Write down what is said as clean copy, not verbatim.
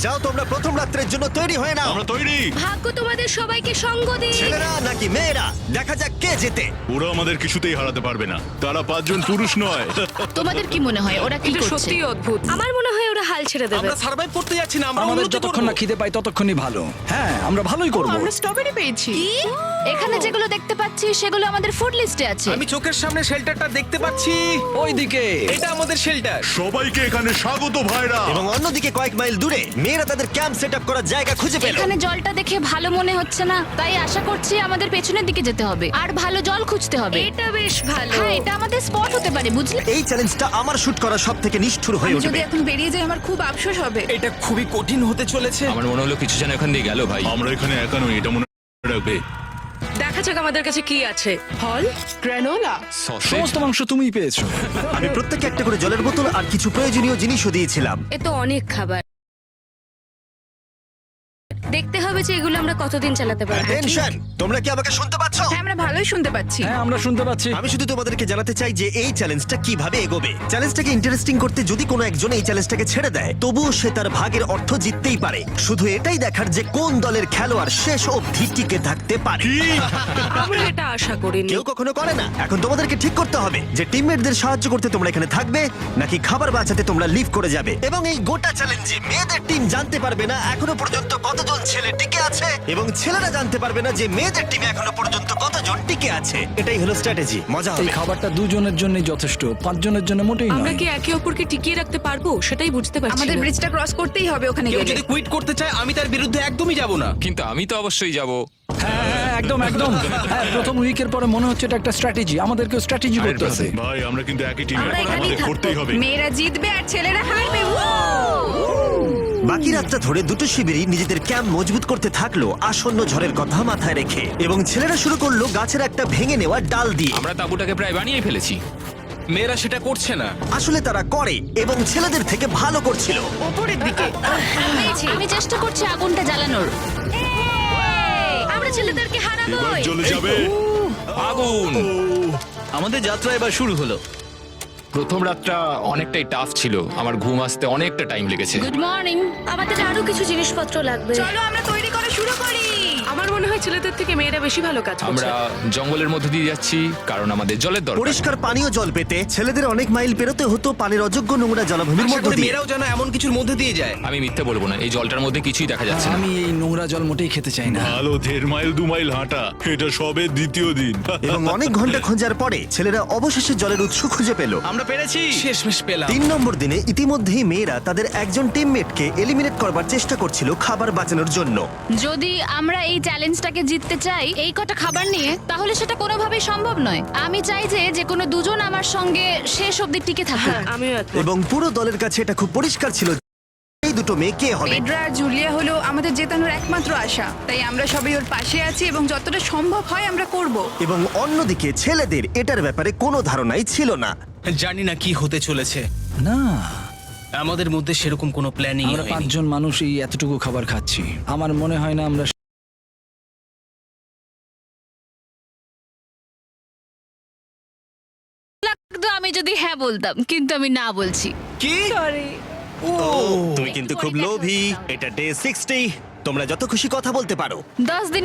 যাও তোমরা প্রথম রাত্রের জন্য তৈরি হয়ে নাও। আমরা তৈরি। ভাগ্য তোমাদের সবাইকে সঙ্গ দিক। ছেলেরা নাকি মেয়েরা, দেখা যাক কে জেতে। ওরা আমাদের কিছুতেই হারাতে পারবে না, তারা 5 জন পুরুষ নয়। তোমাদের কি মনে হয় ওরা কি এটা করছে? সত্যি অদ্ভুত। আমার মনে হয় ওরা হাল ছেড়ে দেবে। আমরা সার্ভাইভ করতে যাচ্ছি না, আমরা আমাদের উন্নতি যতক্ষণ না করব। খিদে পাই ততক্ষণই ভালো। হ্যাঁ, আমরা ভালোই করব। আমরা স্ট্রবেরি পেয়েছি। এখানে যেগুলো দেখতে পাচ্ছি সেগুলো আমাদের ফুড লিস্টে আছে। আমি চোখের সামনে শেল্টারটা দেখতে পাচ্ছি। ওইদিকে এটা আমাদের শেল্টার। সবাইকে এখানে স্বাগত ভাইরা। এবং অন্যদিকে কয়েক মাইল দূরে মেয়েরা তাদের ক্যাম্প সেট আপ করার জায়গা খুঁজে পেল। এখানে জলটা দেখে ভালো মনে হচ্ছে না, তাই আশা করছি আমাদের পেছনের দিকে যেতে হবে আর ভালো জল খুঁজতে হবে। এটা বেশ ভালো। হ্যাঁ, এটা আমাদের স্পট হতে পারে, বুঝলে? এই চ্যালেঞ্জটা আমার শুট করা সব থেকে নিষ্ঠুর হয়ে যদি উঠবে। এখন বেরিয়ে যাই আমার খুব আফসোস হবে। এটা খুবই কঠিন হতে চলেছে। আমার মনে হলো কিছু যেন এখান দিয়ে গেল ভাই। আমরা এখানে একা নই, এটা মনে রাখবে। দেখা যাক আমাদের কাছে কি আছে। ফল, গ্রানোলা। সসেজ। সমস্ত মাংস তুমিই পেয়েছো। আমি প্রত্যেককে একটা করে জলের বোতল আর কিছু প্রয়োজনীয় জিনিসও দিয়েছিলাম। এ তো অনেক খাবার। দেখতে হবে যে এগুলো আমরা কতদিন চালাতে পারবো। টেনশন, তোমরা কি আমাকে শুনতে পাচ্ছ? হ্যাঁ, আমরা ভালোই শুনতে পাচ্ছি। হ্যাঁ, আমরা শুনতে পাচ্ছি। আমি শুধু তোমাদেরকে জানাতে চাই যে এই চ্যালেঞ্জটা কিভাবে এগোবে। চ্যালেঞ্জটাকে ইন্টারেস্টিং করতে যদি কোনো একজন এই চ্যালেঞ্জটাকে ছেড়ে দেয়, তবুও সে তার ভাগের অর্থ জিততেই পারে। শুধু এটাই দেখার যে কোন দলের খেলোয়াড় শেষ অবধি টিকে থাকতে পারে। আমরা এটা আশা করিনি। কেউ কখনো করে না। এখন তোমাদেরকে ঠিক করতে হবে যে টিমমেটদের সাহায্য করতে তোমরা এখানে থাকবে নাকি খাবার বাঁচাতে তোমরা লিভ করে যাবে। এবং এই গোটা চ্যালেঞ্জে মেয়েদের টিম জানতে পারবে না এখনো পর্যন্ত কতজন ছেলে টিকে আছে, এবং ছেলেরা জানতে পারবে না যে মেয়েদের টিমে এখনো পর্যন্ত কতজন টিকে আছে। এটাই হলো স্ট্র্যাটেজি। মজা এই হবে। খাবারটা দুজনের জন্যই যথেষ্ট, 5 জনের জন্য মোটেই আমরা নয়। কি একে অপরকে টিকিয়ে রাখতে পারবো সেটাই বুঝতে পারছি আমাদের না। ব্রিজটা ক্রস করতেই হবে ওখানে কেউ গেলে। যদি কুইট করতে চায় আমি তার বিরুদ্ধে একদমই যাব না। কিন্তু আমি তো অবশ্যই যাব। হ্যাঁ, হ্যাঁ, একদম একদম। হ্যাঁ, প্রথম উইকের পরে মনে হচ্ছে এটা একটা স্ট্র্যাটেজি। আমাদেরকেও স্ট্র্যাটেজি করতে হবে। ভাই আমরা কিন্তু একই টিমে, আমরা এখানেই আমাদের থাকবো। করতেই হবে। মেয়েরা জিতবে আর ছেলেরা হারবে। বাকি রাতটা ধরে দুটো শিবিরই নিজেদের ক্যাম্প মজবুত করতে থাকলো আসন্ন ঝড়ের কথা মাথায় রেখে, এবং ছেলেরা শুরু করলো গাছের একটা ভেঙে নেওয়া ডাল দিয়ে। আমরা তাঁবুটাকে প্রায় বানিয়ে ফেলেছি। মেয়েরা সেটা করছে না। আসলে তারা করে এবং ছেলেদের থেকে ভালো করছিল। ওপরের দিকে। আমি চেষ্টা করছি আগুনটা জ্বালানোর। আমরা ছেলেদেরকে হারাবো। এবার চলে যাবে। আগুন। আমাদের যাত্রা এবার শুরু হলো। প্রথম রাতটা অনেকটাই টাফ ছিল, আমার ঘুম আসতে অনেকটা টাইম লেগেছে। Good morning. আমাদের আরো কিছু জিনিসপত্র লাগবে। চলো আমরা তৈরি করা শুরু করি। আমার মনে হয় ছেলেদের থেকে মেয়েরা বেশি ভালো কাজ করছে। আমরা জঙ্গলের মধ্যে দিয়ে যাচ্ছি কারণ আমাদের জলের দরকার। পরিষ্কার পানীয় জল পেতে ছেলেদের অনেক মাইল পেরোতে হতো পানির অযোগ্য নোংরা জলাভূমির আশা মধ্য করি দিয়ে। মেয়েরাও যেন এমন কিছুর মধ্যে দিয়ে যায়। আমি মিথ্যে বলবো না, এই জলটার মধ্যে কিছুই দেখা যাচ্ছে না। আমি এই নোংরা জল মোটেই খেতে চাই না। ভালো 1.5 মাইল 2 মাইল হাঁটা, এটা সবে দ্বিতীয় দিন। এবং অনেক ঘন্টা খোঁজার পরে ছেলেরা অবশেষে জলের উৎস খুঁজে পেল। আমরা পেরেছি, শেষমেশ পেলাম। 3 নম্বর দিনে ইতিমধ্যেই মেয়েরা তাদের একজন টিমমেটকে এলিমিনেট করবার চেষ্টা করছিল খাবার বাঁচানোর জন্য। যদি আমরা এই চ্যালেঞ্জটাকে জিততে চাই এই কটা খাবার নিয়ে, তাহলে সেটা কোনোভাবেই সম্ভব নয়। আমি চাই যে কোনো দুজন আমার সঙ্গে শেষ অবধি টিকে থাকুক। হ্যাঁ, আমিও একমত। এবং পুরো দলের কাছে এটা খুব পরিষ্কার ছিল যে এই দুটো মেয়ে কে হবে। পেড্রা আর জুলিয়া হলো আমাদের জেতানোর একমাত্র আশা, তাই আমরা সবাই ওর পাশে আছি এবং যতটা সম্ভব হয় আমরা করব। এবং অন্যদিকে ছেলেদের এটার ব্যাপারে কোনো ধারণাই ছিল না। জানি না কি হতে চলেছে। না, আমাদের মধ্যে সেরকম কোনো প্ল্যানিং আমরা 5 জন মানুষ এই এতটুকু খাবার খাচ্ছি। আমার মনে হয় না আমরা লাগতো আমি যদি হ্যাঁ বলতাম, কিন্তু আমি না বলছি। কি? তুমি কিন্তু খুব লোভী। এটা ডে 60, তোমরা যত খুশি কথা বলতে পারো। 10 দিনে